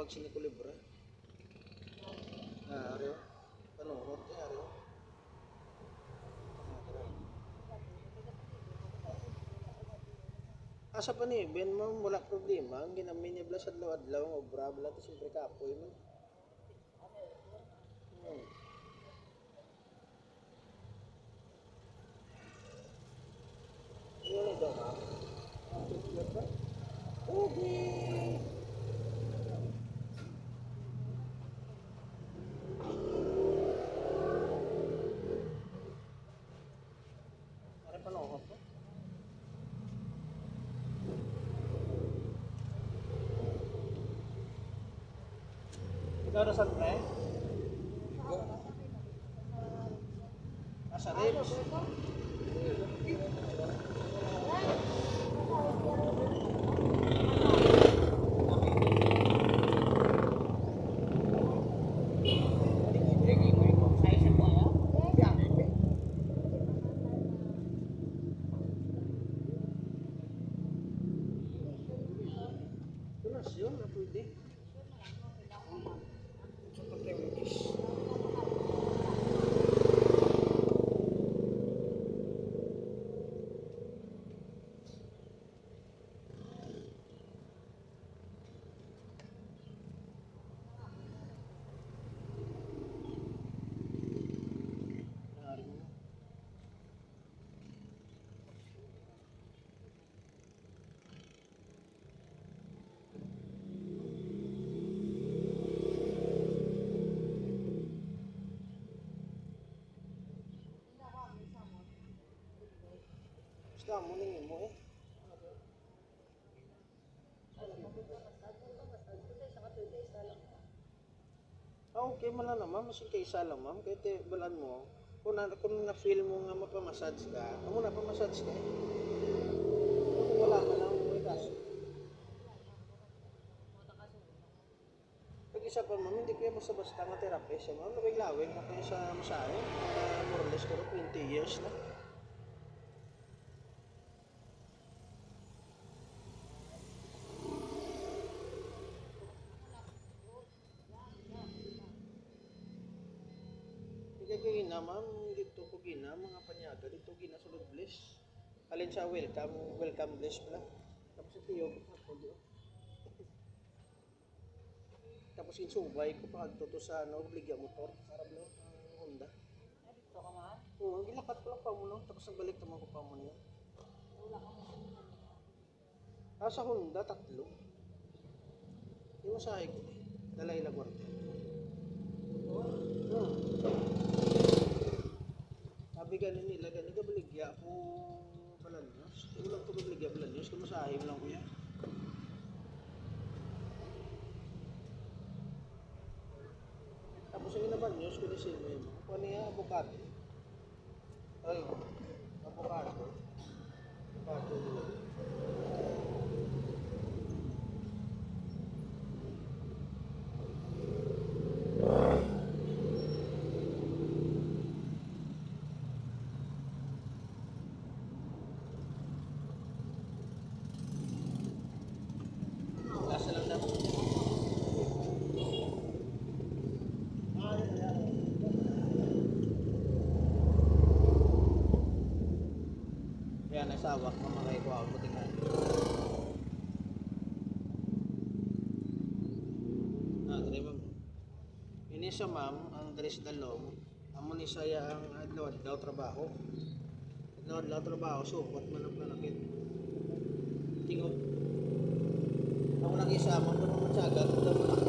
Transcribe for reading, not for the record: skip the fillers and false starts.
tawag sini kulibra. Ari oh. Panuhot ari oh. Asa pa ni Ben mo wala problema ang ginamin niya bla sa adlaw nga obra bla to siyempre kapoy man. Yun ito ma. Okay. Ari panuhot ko. Ikaw na saan pre? Asa ribs? Tunas yun na pwede. Basta mo ningin mo eh. Okay man lang naman, mas kaysa lang ma'am, kahit balan mo, kung na-feel mo nga mapamassage ka, amo na pamassage ka eh. Kung wala ka lang, may kaso. Pag isa pa ma'am, hindi kaya basta-basta nga therapist siya ma'am, lawig-lawig na kayo sa masahe, more or less 20 years na. Gina ma'am, dito ko gina mga panyaga dito gina sulod bliss. Alin sa welcome bliss pala. Tapos ito yung tapos insubay ko pa adto to sa obligya motor para blo Honda. Dito ka man? Oo, gilakat ko lang pa mo no, tapos nagbalik naman ko pa mo niya. Sa Honda tatlo. Yung masahe ko eh. Dalay la Guarte. Sabi ganin nila, ganin ka baligya ako balanyos. Ulang ko baligya balanyos, kung masahim lang ko yan. Tapos yung inabanyos, kung isin mo yun. Kung ano yung avocado. Ay, avocado. Avocado yun. Kaya nasawak ng mga ikaw ako tingnan. Dre ma'am. Ini sa ma'am, ang dress dalong, amo ni saya ang adlaw trabaho. Adlaw trabaho, supot man ang panakit. Tingog. Ako nag-isa mo, doon mo matyaga, doon mo